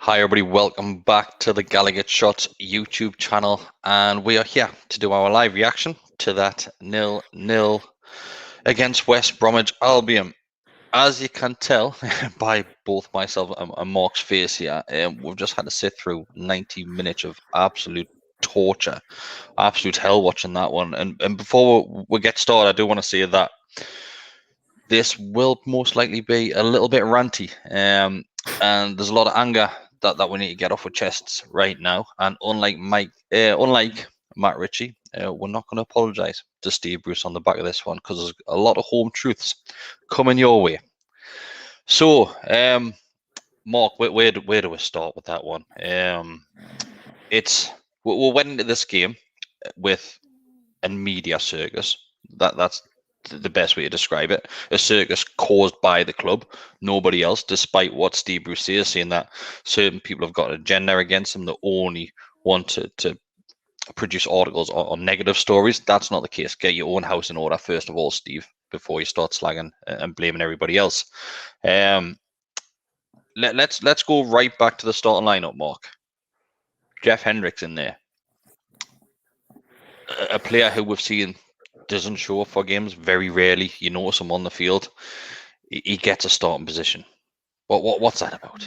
Hi everybody, welcome back to the Gallowgateshots YouTube channel, and we are here to do our live reaction to that 0-0 against West Bromwich Albion. As you can tell by both myself and Mark's face here, we've just had to sit through 90 minutes of absolute torture, absolute hell watching that one. And before we get started, I do want to say that this will most likely be a little bit ranty, and there's a lot of anger that we need to get off our chests right now. And unlike Matt Ritchie, we're not going to apologise to Steve Bruce on the back of this one, because there's a lot of home truths coming your way. So, Mark, where do we start with that one? We went into this game with a media circus. That's the best way to describe it. A circus caused by the club, nobody else, despite what Steve Bruce says, saying that certain people have got an agenda against them that only want to produce articles on negative stories. That's not the case. Get your own house in order, first of all, Steve, before you start slagging and blaming everybody else. Let's go right back to the starting lineup, Mark. Jeff Hendricks in there. A player who we've seen doesn't show up for games very rarely. You notice him on the field. He gets a starting position. What's that about?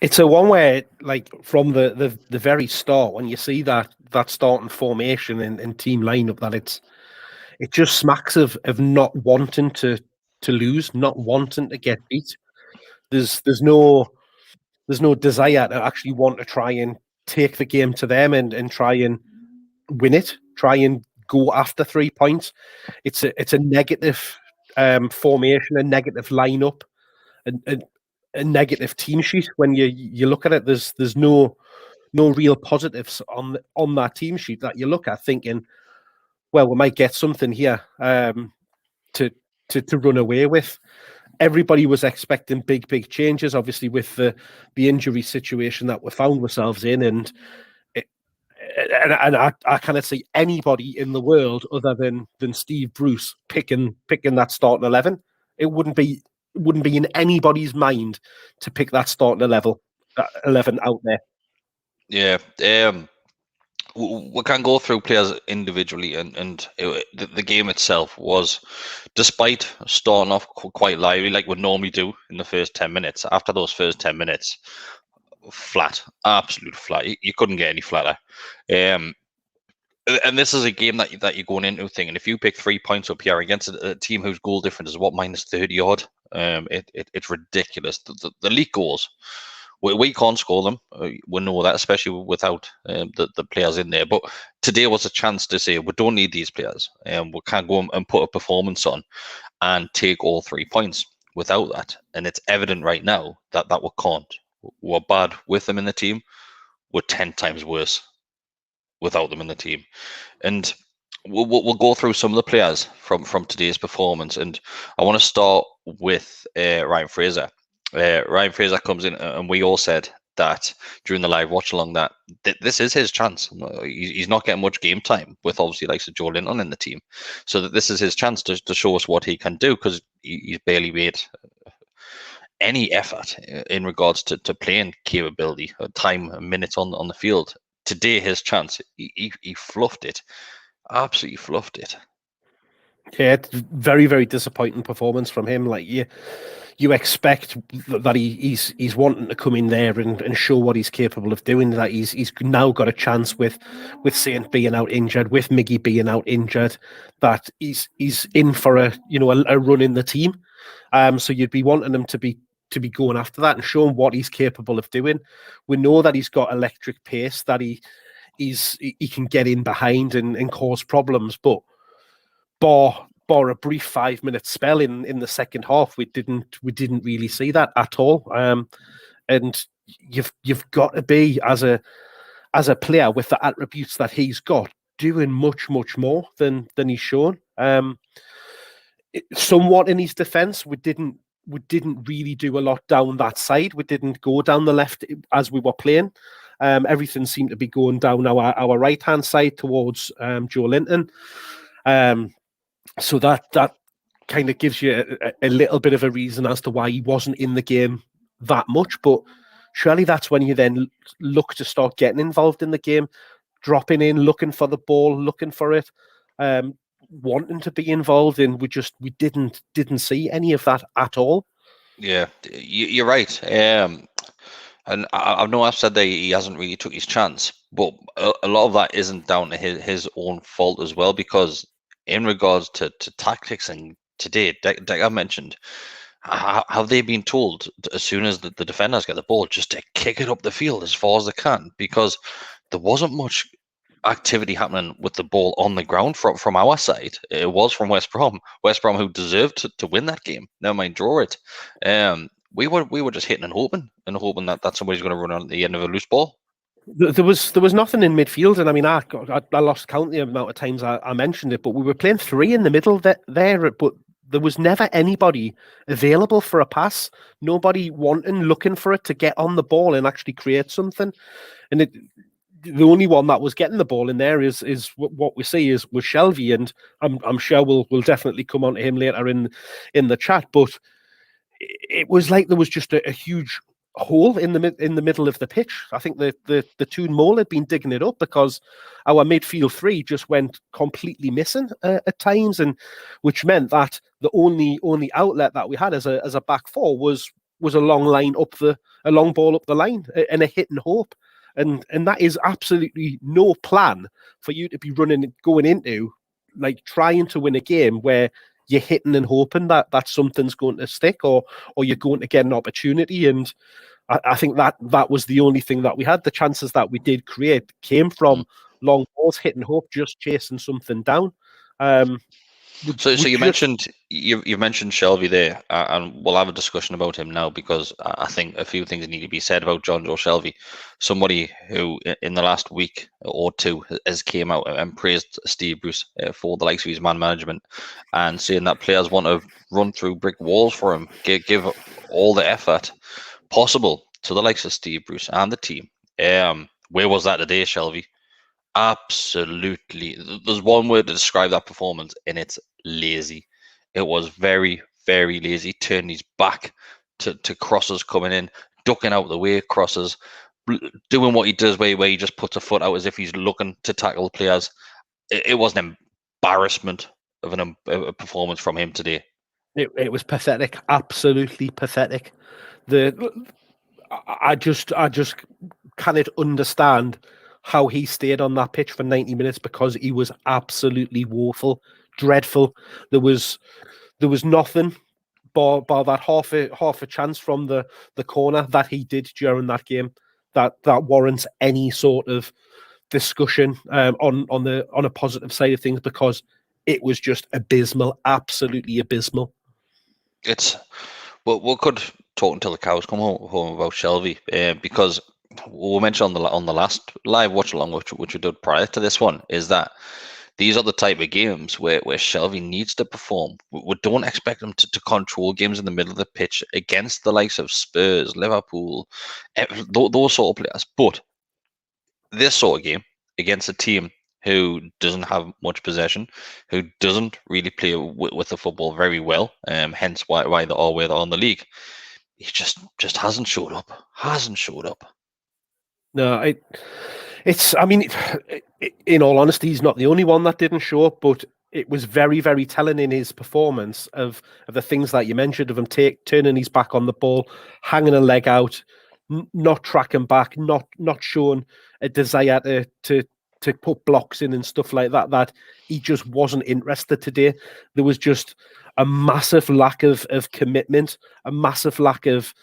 It's a one where, like, from the very start, when you see that starting formation and team lineup, that it just smacks of not wanting to lose, not wanting to get beat. There's no desire to actually want to try and take the game to them and try and win it, try and go after 3 points. It's a negative formation, a negative lineup, a negative team sheet. When you look at it, there's no real positives on that team sheet that you look at thinking, well, we might get something here to run away with. Everybody was expecting big changes, obviously, with the injury situation that we found ourselves in, and I cannot see anybody in the world other than Steve Bruce picking that starting 11. It wouldn't be in anybody's mind to pick that starting 11 out there. Yeah, we can go through players individually, and the game itself was, despite starting off quite lively like we normally do in the first 10 minutes, after those first 10 minutes, flat, absolute flat. You couldn't get any flatter. And this is a game that you're going into thinking, if you pick 3 points up here against a team whose goal difference is what, minus 30 odd, it's ridiculous. The league goals, we can't score them. We know that, especially without the players in there. But today was a chance to say we don't need these players, and we can't go and put a performance on and take all 3 points without that. And it's evident right now that we can't. We're bad with them in the team. We're 10 times worse without them in the team. And we'll go through some of the players from today's performance. And I want to start with Ryan Fraser. Ryan Fraser comes in, and we all said that during the live watch along that this is his chance. He's not getting much game time with, obviously, like Joe Linton in the team, so that this is his chance to show us what he can do, because he's barely made any effort in regards to playing capability, time, minutes on the field. Today, his chance, he fluffed it, absolutely fluffed it. Yeah, it's very disappointing performance from him. Like, you expect that he's wanting to come in there and show what he's capable of doing. That he's now got a chance with Saint being out injured, with Miggy being out injured, that he's in for a run in the team. So you'd be wanting him to be going after that and showing what he's capable of doing. We know that he's got electric pace, that he can get in behind and cause problems, but bar a brief 5-minute spell in the second half, we didn't really see that at all. And you've got to be, as a player with the attributes that he's got, doing much more than he's shown. Somewhat in his defence, we didn't really do a lot down that side. We didn't go down the left as we were playing. Everything seemed to be going down our right hand side towards Joe Linton. So that kind of gives you a little bit of a reason as to why he wasn't in the game that much, but surely that's when you then look to start getting involved in the game, dropping in, looking for the ball, looking for it, wanting to be involved in. We didn't see any of that at all. Yeah, you're right. And I know I've said that he hasn't really took his chance, but a lot of that isn't down to his own fault as well, because in regards to tactics and today, like I mentioned, have they been told as soon as the defenders get the ball just to kick it up the field as far as they can? Because there wasn't much activity happening with the ball on the ground from our side. It was from West Brom. West Brom, who deserved to win that game, never mind draw it. We were just hitting and hoping that somebody's going to run on the end of a loose ball. There was nothing in midfield, and I mean, I lost count the amount of times I mentioned it, but we were playing three in the middle there, but there was never anybody available for a pass. Nobody looking for it to get on the ball and actually create something. And the only one that was getting the ball in there is what we see was Shelvey, and I'm sure we'll definitely come on to him later in the chat. But it was like there was just a huge hole in the middle of the pitch. I think the Toon Mole had been digging it up, because our midfield three just went completely missing at times, and which meant that the only outlet that we had as a back four was a long ball up the line and a hit and hope. And that is absolutely no plan for you to be going into, like, trying to win a game where you're hitting and hoping that something's going to stick, or you're going to get an opportunity. And I think that was the only thing that we had. The chances that we did create came from long balls, hit and hope, just chasing something down. So you mentioned you've mentioned Shelvey there, and we'll have a discussion about him now, because I think a few things need to be said about John Joe Shelvey, somebody who in the last week or two has came out and praised Steve Bruce for the likes of his man management, and saying that players want to run through brick walls for him, give all the effort possible to the likes of Steve Bruce and the team. Where was that today, Shelvey? Absolutely. There's one word to describe that performance, and it's lazy. It was very, very lazy. Turning his back to crosses coming in, ducking out the way crosses, doing what he does where he just puts a foot out as if he's looking to tackle players. It was an embarrassment of a performance from him today. It was pathetic, absolutely pathetic. I just cannot understand how he stayed on that pitch for 90 minutes, because he was absolutely woeful, dreadful. There was nothing bar that half a chance from the corner that he did during that game that warrants any sort of discussion on a positive side of things, because it was just abysmal, absolutely abysmal. We could talk until the cows come home about Shelvey, because we mentioned on the last live watch along, which we did prior to this one, is that these are the type of games where Shelvey needs to perform. We don't expect him to control games in the middle of the pitch against the likes of Spurs, Liverpool, those sort of players. But this sort of game against a team who doesn't have much possession, who doesn't really play with the football very well, hence why they are where they are in the league, he just hasn't showed up. No, I mean, in all honesty, he's not the only one that didn't show up, but it was very, very telling in his performance of the things that you mentioned, of him turning his back on the ball, hanging a leg out, not tracking back, not showing a desire to put blocks in and stuff like that, that he just wasn't interested today. There was just a massive lack of commitment, a massive lack of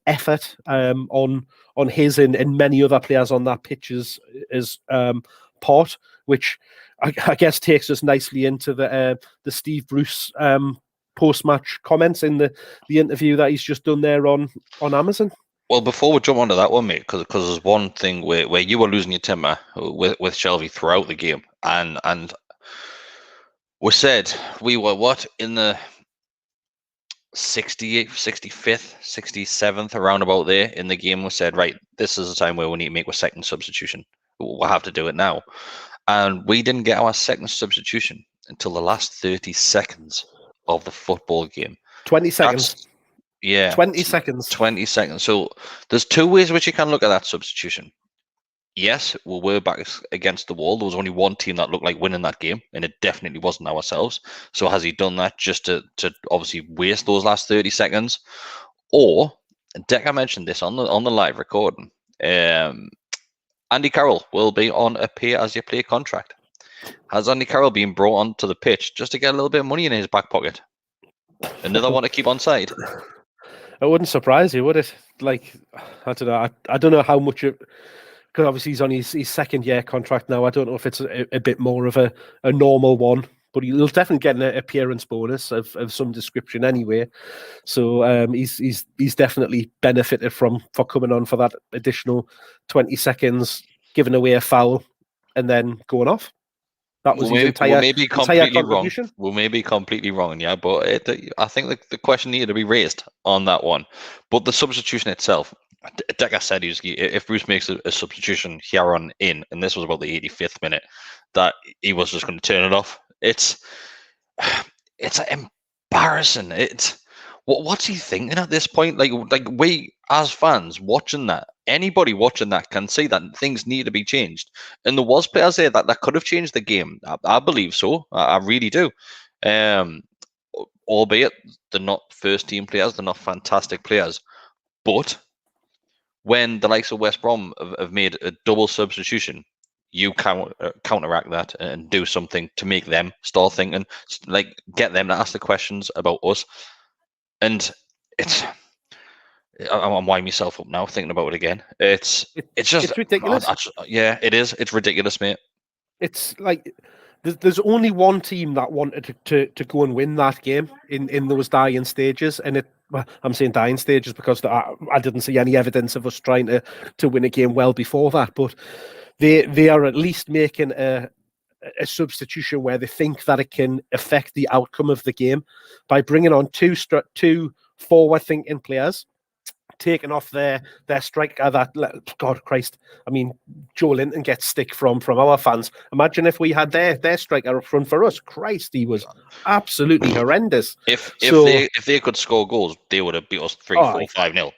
effort on his and many other players on that pitch as part, which I guess takes us nicely into the Steve Bruce post-match comments in the interview that he's just done there on Amazon. Well, before we jump onto that one, mate, because there's one thing where you were losing your temper with Shelvey throughout the game, and we said we were in the 68th, 65th, 67th, around about there in the game. We said, right, this is the time where we need to make a second substitution. We'll have to do it now. And we didn't get our second substitution until the last 30 seconds of the football game. 20 seconds. Yeah. 20 seconds. 20 seconds. So there's two ways which you can look at that substitution. Yes, we were back against the wall. There was only one team that looked like winning that game, and it definitely wasn't ourselves. So has he done that just to obviously waste those last 30 seconds? Or, Decker mentioned this on the live recording, Andy Carroll will be on a pay-as-you-play contract. Has Andy Carroll been brought onto the pitch just to get a little bit of money in his back pocket? Another one to keep on side? It wouldn't surprise you, would it? Like, I don't know. I don't know how much it... Because obviously he's on his second year contract now. I don't know if it's a bit more of a normal one, but he'll definitely get an appearance bonus of some description anyway. So he's definitely benefited for coming on for that additional 20 seconds, giving away a foul, and then going off. That was his entire contribution. We may be completely wrong, yeah, but I think the question needed to be raised on that one. But the substitution itself, like I said, if Bruce makes a substitution here on in, and this was about the 85th minute, that he was just going to turn it off. It's embarrassing. What's he thinking at this point? Like we as fans watching that, anybody watching that can see that things need to be changed. And there was players there that could have changed the game. I believe so. I really do. Albeit they're not first team players, they're not fantastic players, but when the likes of West Brom have made a double substitution, you counteract that and do something to make them start thinking, like get them to ask the questions about us. And I'm winding myself up now thinking about it again. It's ridiculous. Yeah, it is. It's ridiculous, mate. It's like there's only one team that wanted to go and win that game in those dying stages, and I'm saying dying stages because I didn't see any evidence of us trying to win a game well before that. But they are at least making a substitution where they think that it can affect the outcome of the game by bringing on two forward-thinking players, taking off their striker. That, God Christ, I mean, Joe Linton gets stick from our fans. Imagine if we had their striker up front for us. Christ, he was absolutely horrendous. If they could score goals, they would have beat us 3-4, 5-0.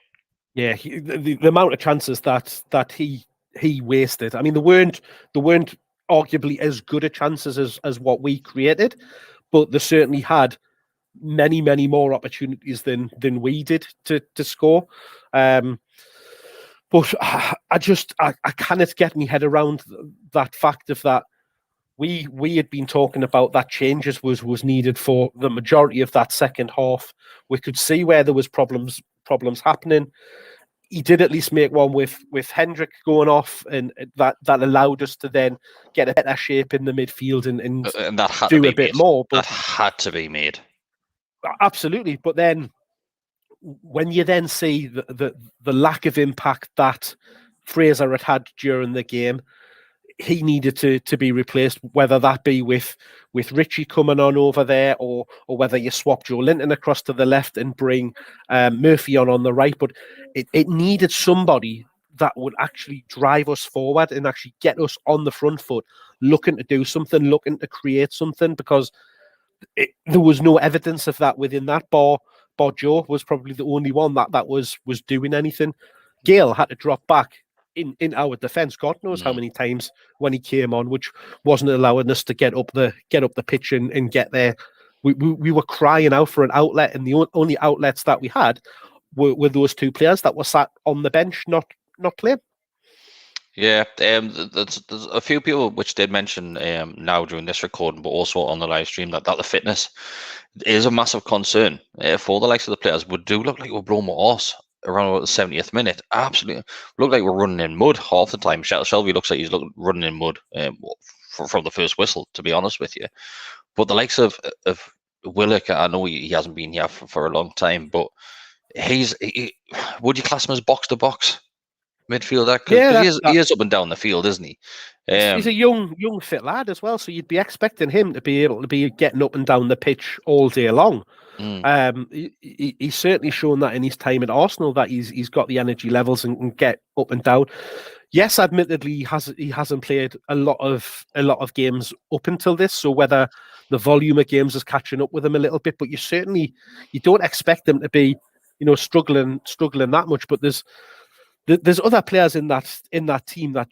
Yeah, the amount of chances that he wasted. I mean, they weren't arguably as good a chances as what we created, but they certainly had many more opportunities than we did to score. But I cannot get my head around that fact of that we had been talking about that changes was needed for the majority of that second half. We could see where there was problems happening. He did at least make one with Hendrick going off, and that allowed us to then get a better shape in the midfield and that had do to be a bit made. more. But that had to be made. Absolutely. But then when you then see the lack of impact that Fraser had during the game, he needed to be replaced, whether that be with Richie coming on over there or whether you swap Joe Linton across to the left and bring Murphy on the right. But it needed somebody that would actually drive us forward and actually get us on the front foot, looking to do something, looking to create something, because there was no evidence of that within that. Bar Joe was probably the only one that was doing anything. Gale had to drop back in our defence, God knows how many times when he came on, which wasn't allowing us to get up the pitch and get there. We were crying out for an outlet, and the only outlets that we had were those two players that were sat on the bench, not playing. Yeah, there's a few people which did mention now during this recording, but also on the live stream, that the fitness is a massive concern for the likes of the players. We do look like we're blowing our arse around about the 70th minute. Absolutely look like we're running in mud half the time. Shelby looks like he's running in mud from the first whistle, to be honest with you. But the likes of Willock, I know he hasn't been here for a long time, but would you class him as box-to-box midfielder? Yeah, he is up and down the field, isn't he? He's a young fit lad as well, so you'd be expecting him to be able to be getting up and down the pitch all day long. He's certainly shown that in his time at Arsenal, that he's got the energy levels and can get up and down. Yes, admittedly, he hasn't played a lot of games up until this, so whether the volume of games is catching up with him a little bit, but you don't expect him to be struggling that much. But there's other players in that team that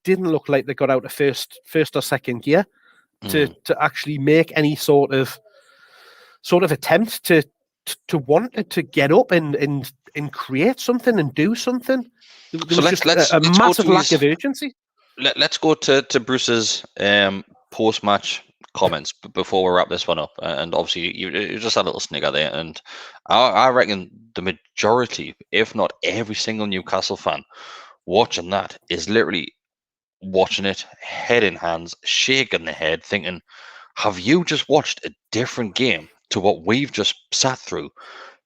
didn't look like they got out of first or second gear to actually make any sort of attempt to want to get up and create something and do something. There was just a massive lack of urgency. Let's go to Bruce's post-match comments before we wrap this one up. And obviously, you just had a little snigger there. And I reckon the majority, if not every single Newcastle fan watching that, is literally watching it, head in hands, shaking their head, thinking, have you just watched a different game to what we've just sat through?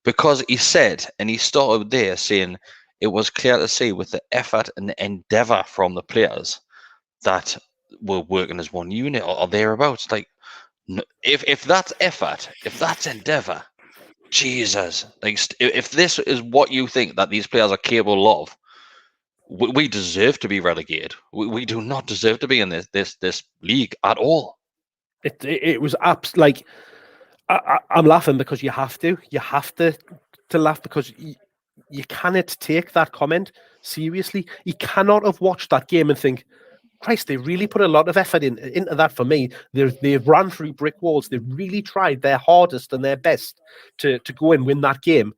Because he said, and he started there saying, it was clear to see with the effort and the endeavour from the players that were working as one unit or thereabouts. Like, if that's effort, if that's endeavour, Jesus, like, if this is what you think that these players are capable of, we deserve to be relegated. We do not deserve to be in this league at all. It was like, I'm laughing because you have to laugh, because you cannot take that comment seriously. You cannot have watched that game and think, Christ, they really put a lot of effort into that. For me, they've ran through brick walls. They've really tried their hardest and their best to go and win that game.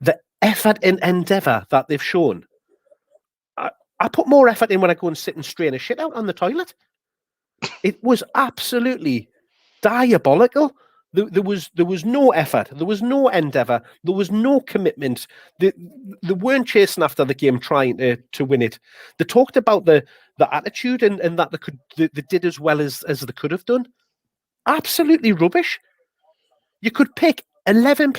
The effort and endeavour that they've shown. I put more effort in when I go and sit and strain a shit out on the toilet. It was absolutely diabolical. There was no effort. There was no endeavour. There was no commitment. They weren't chasing after the game trying to win it. They talked about the attitude and that they did as well as they could have done. Absolutely rubbish. You could pick 11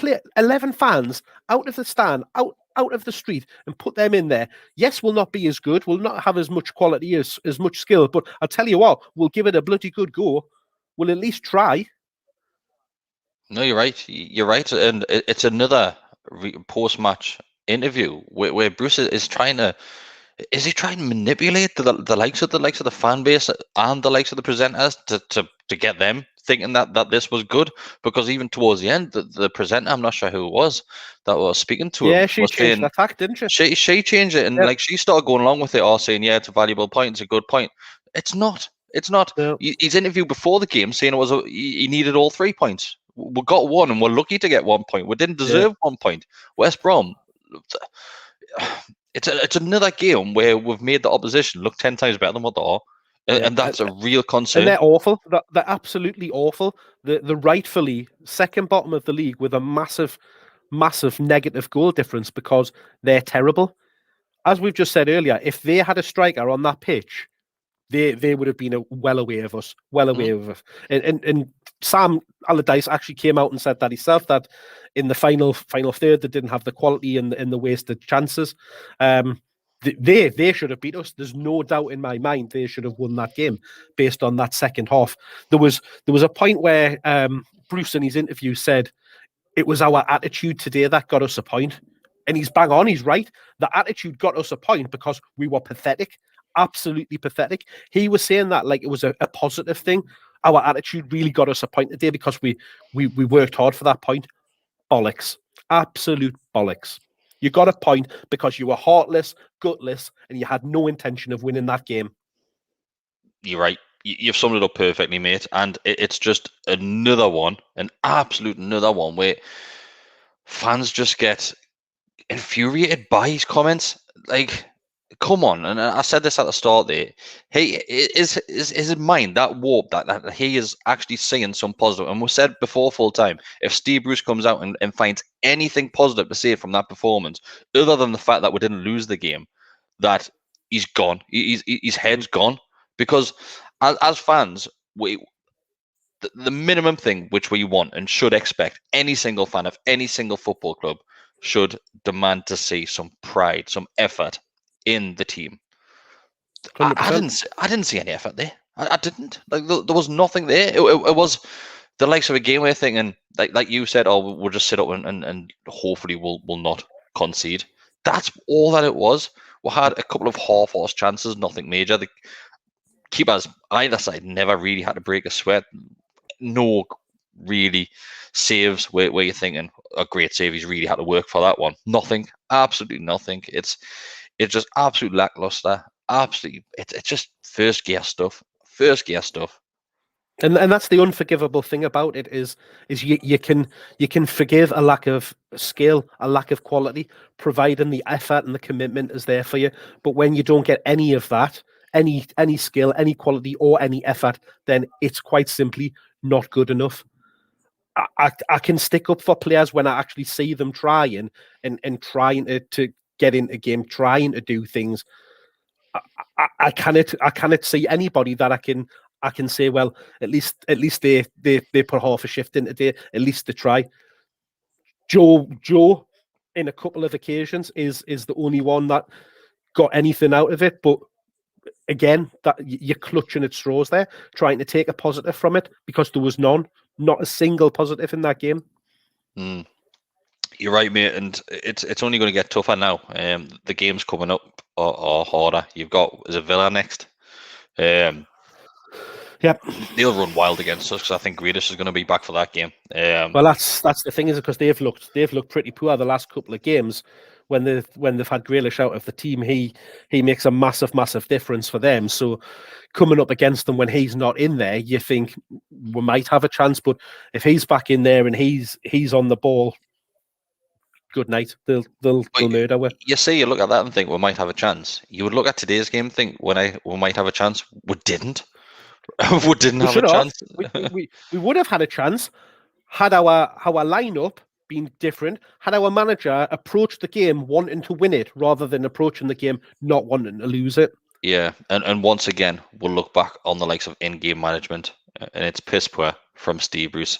fans out of the stand, out of the street, and put them in there. Yes, we'll not be as good. We'll not have as much quality, as much skill. But I'll tell you what, we'll give it a bloody good go. We'll at least try. No, you're right. You're right, and it's another post-match interview where Bruce is trying to. Is he trying to manipulate the likes of the fan base and the likes of the presenters to get them thinking that this was good? Because even towards the end, the presenter, I'm not sure who it was that was speaking to him. Yeah, she changed the tack, didn't she? She changed it, and like she started going along with it, or saying, yeah, it's a valuable point, it's a good point. It's not. It's not. No. He's interviewed before the game saying he needed all 3 points. We got one, and we're lucky to get 1 point. We didn't deserve 1 point. West Brom. It's another game where we've made the opposition look 10 times better than what they are, and that's a real concern. And they're awful. They're absolutely awful. They're rightfully second bottom of the league with a massive negative goal difference because they're terrible. As we've just said earlier, if they had a striker on that pitch, they would have been well aware of us, And Sam Allardyce actually came out and said that himself, that in the final third they didn't have the quality and the wasted chances. They should have beat us. There's no doubt in my mind they should have won that game based on that second half. There was a point where Bruce in his interview said it was our attitude today that got us a point. And he's bang on, he's right. The attitude got us a point because we were pathetic. Absolutely pathetic. He was saying that like it was a positive thing. Our attitude really got us a point today because we worked hard for that point. Bollocks. Absolute bollocks. You got a point because you were heartless, gutless, and you had no intention of winning that game. You're right. You've summed it up perfectly, mate. And it's just another one, an absolute another one where fans just get infuriated by his comments. Like, come on, and I said this at the start there. Hey, is his mind that warped that he is actually seeing some positive? And we said before full time, if Steve Bruce comes out and finds anything positive to say from that performance, other than the fact that we didn't lose the game, that he's gone. His head's gone. Because as fans, the minimum thing which we want and should expect, any single fan of any single football club should demand to see some pride, some effort in the team. I didn't see any effort there. I didn't. Like there was nothing there. It was the likes of a game where thinking, like you said, oh, we'll just sit up and hopefully we'll not concede. That's all that it was. We had a couple of half-horse chances, nothing major. The keepers either side never really had to break a sweat. No really saves where you're thinking a great save. He's really had to work for that one. Nothing, absolutely nothing. It's just absolute lackluster. Absolutely, it's just first gear stuff. First gear stuff. And that's the unforgivable thing about it is you can forgive a lack of skill, a lack of quality, providing the effort and the commitment is there for you. But when you don't get any of that, any skill, any quality, or any effort, then it's quite simply not good enough. I can stick up for players when I actually see them trying and trying to get into game, trying to do things. I cannot see anybody that I can say, well, at least they put half a shift in today. At least they try. Joe, in a couple of occasions, is the only one that got anything out of it. But again, that you're clutching at straws there, trying to take a positive from it because there was none, not a single positive in that game. You're right, mate, and it's only going to get tougher now. The games coming up are harder. You've got Villa next. Yep. They'll run wild against us because I think Grealish is going to be back for that game. Well, that's the thing, is because they've looked pretty poor the last couple of games. When they've had Grealish out of the team, he makes a massive difference for them. So coming up against them when he's not in there, you think we might have a chance. But if he's back in there and he's on the ball, good night. They'll murder us. You see, you look at that and think we might have a chance. You would look at today's game, and think we might have a chance. We didn't. We didn't have a chance. We would have had a chance had our lineup been different, had our manager approached the game wanting to win it rather than approaching the game not wanting to lose it. Yeah, and once again, we'll look back on the likes of in-game management, and it's piss poor from Steve Bruce.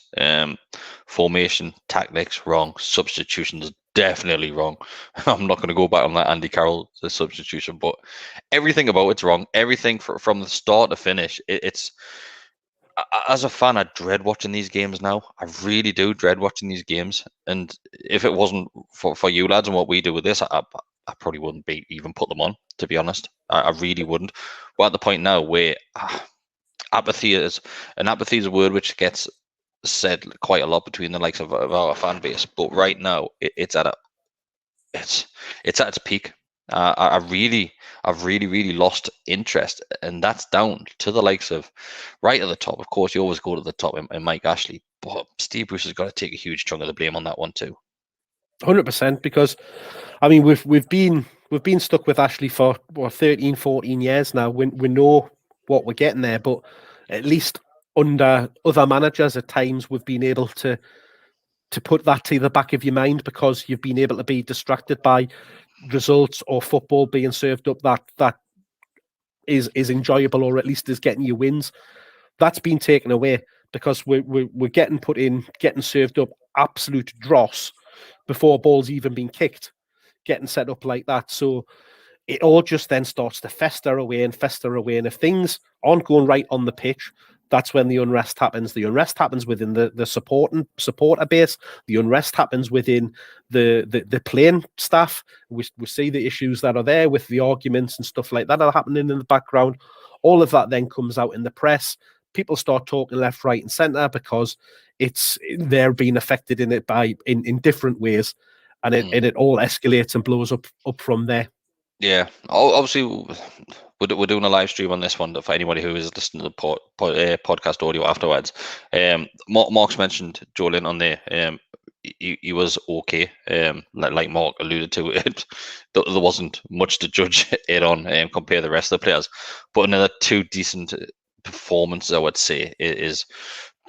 Formation, tactics, wrong. Substitutions, definitely wrong. I'm not going to go back on that Andy Carroll substitution, but everything about it's wrong. Everything from the start to finish. It's as a fan, I dread watching these games now. I really do dread watching these games. And if it wasn't for you lads and what we do with this, I probably wouldn't be even put them on, to be honest. I really wouldn't. We're at the point now where apathy is a word which gets said quite a lot between the likes of our fan base. But right now, it's at its peak. I've really lost interest, and that's down to the likes of right at the top. Of course, you always go to the top in Mike Ashley, but Steve Bruce has got to take a huge chunk of the blame on that one too. 100%, because I mean we've been stuck with Ashley for 13, 14 years now. We know what we're getting there, but at least under other managers at times we've been able to put that to the back of your mind because you've been able to be distracted by results or football being served up that is enjoyable, or at least is getting you wins. That's been taken away because we're getting served up absolute dross before ball's even been kicked, getting set up like that. So it all just then starts to fester away. And if things aren't going right on the pitch, that's when the unrest happens. The unrest happens within the supporter base. The unrest happens within the playing staff. We see the issues that are there with the arguments and stuff like that are happening in the background. All of that then comes out in the press. People start talking left, right, and centre because they're being affected in it in different ways, and it all escalates and blows up from there. Yeah, obviously, we're doing a live stream on this one for anybody who is listening to the podcast audio afterwards. Mark's mentioned Joe Lynn on there. He was okay. Like Mark alluded to, there wasn't much to judge it on compare the rest of the players. But another two decent performances, I would say, is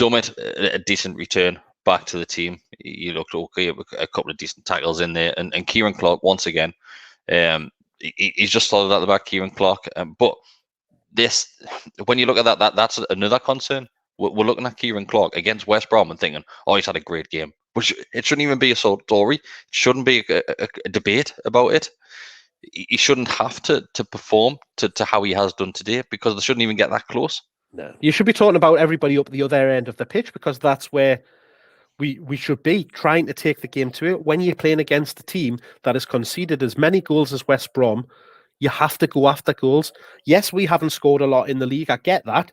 Dummett, a decent return back to the team. He looked okay, a couple of decent tackles in there, and Kieran Clark once again. He's just solid at the back, Kieran Clark. But this, when you look at that's another concern. We're looking at Kieran Clark against West Brom and thinking, oh, he's had a great game. Which it shouldn't even be a story. It shouldn't be a debate about it. He shouldn't have to perform to how he has done today because they shouldn't even get that close. No, you should be talking about everybody up the other end of the pitch because that's where we should be trying to take the game to it. When you're playing against a team that has conceded as many goals as West Brom, you have to go after goals. Yes, we haven't scored a lot in the league. I get that.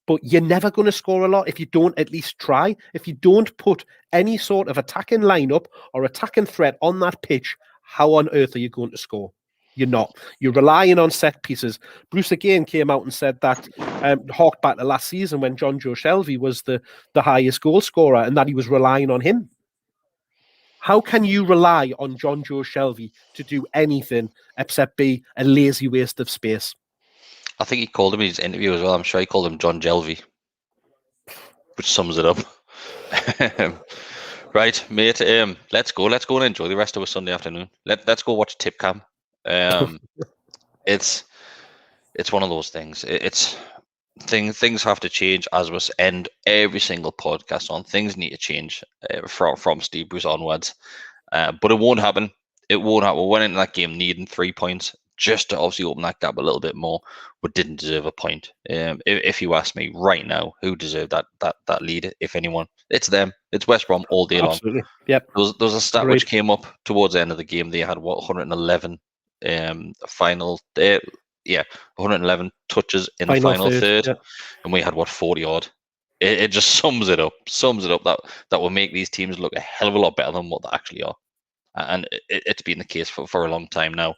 but you're never going to score a lot if you don't at least try. If you don't put any sort of attacking lineup or attacking threat on that pitch, how on earth are you going to score? You're not. You're relying on set pieces. Bruce again came out and said that, harked back to last season when John Joe Shelvey was the highest goal scorer and that he was relying on him. How can you rely on John Joe Shelvey to do anything except be a lazy waste of space? I think he called him in his interview as well. I'm sure he called him John Jelvey, which sums it up. Right, mate. Let's go and enjoy the rest of a Sunday afternoon. Let's go watch Tip Cam. It's one of those things. Things have to change, as we end every single podcast on. Things need to change from Steve Bruce onwards. But it won't happen. It won't happen. We went into that game needing 3 points just to obviously open that gap a little bit more, but didn't deserve a point. If you ask me right now, who deserved that lead, if anyone, it's them. It's West Brom all day long. Absolutely. Yep. There was a stat which came up towards the end of the game. They had 111 final. 111 touches in the final third, yeah. and we had 40 odd. It just sums it up. That will make these teams look a hell of a lot better than what they actually are, and it's been the case for a long time now.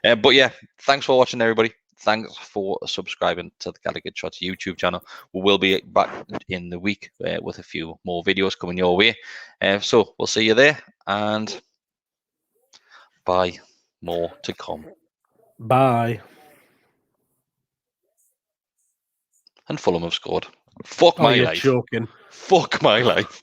But yeah, thanks for watching, everybody. Thanks for subscribing to the Gallowgateshots YouTube channel. We will be back in the week with a few more videos coming your way. So we'll see you there, and bye. More to come. Bye. And Fulham have scored. Fuck my life. You're joking. Fuck my life.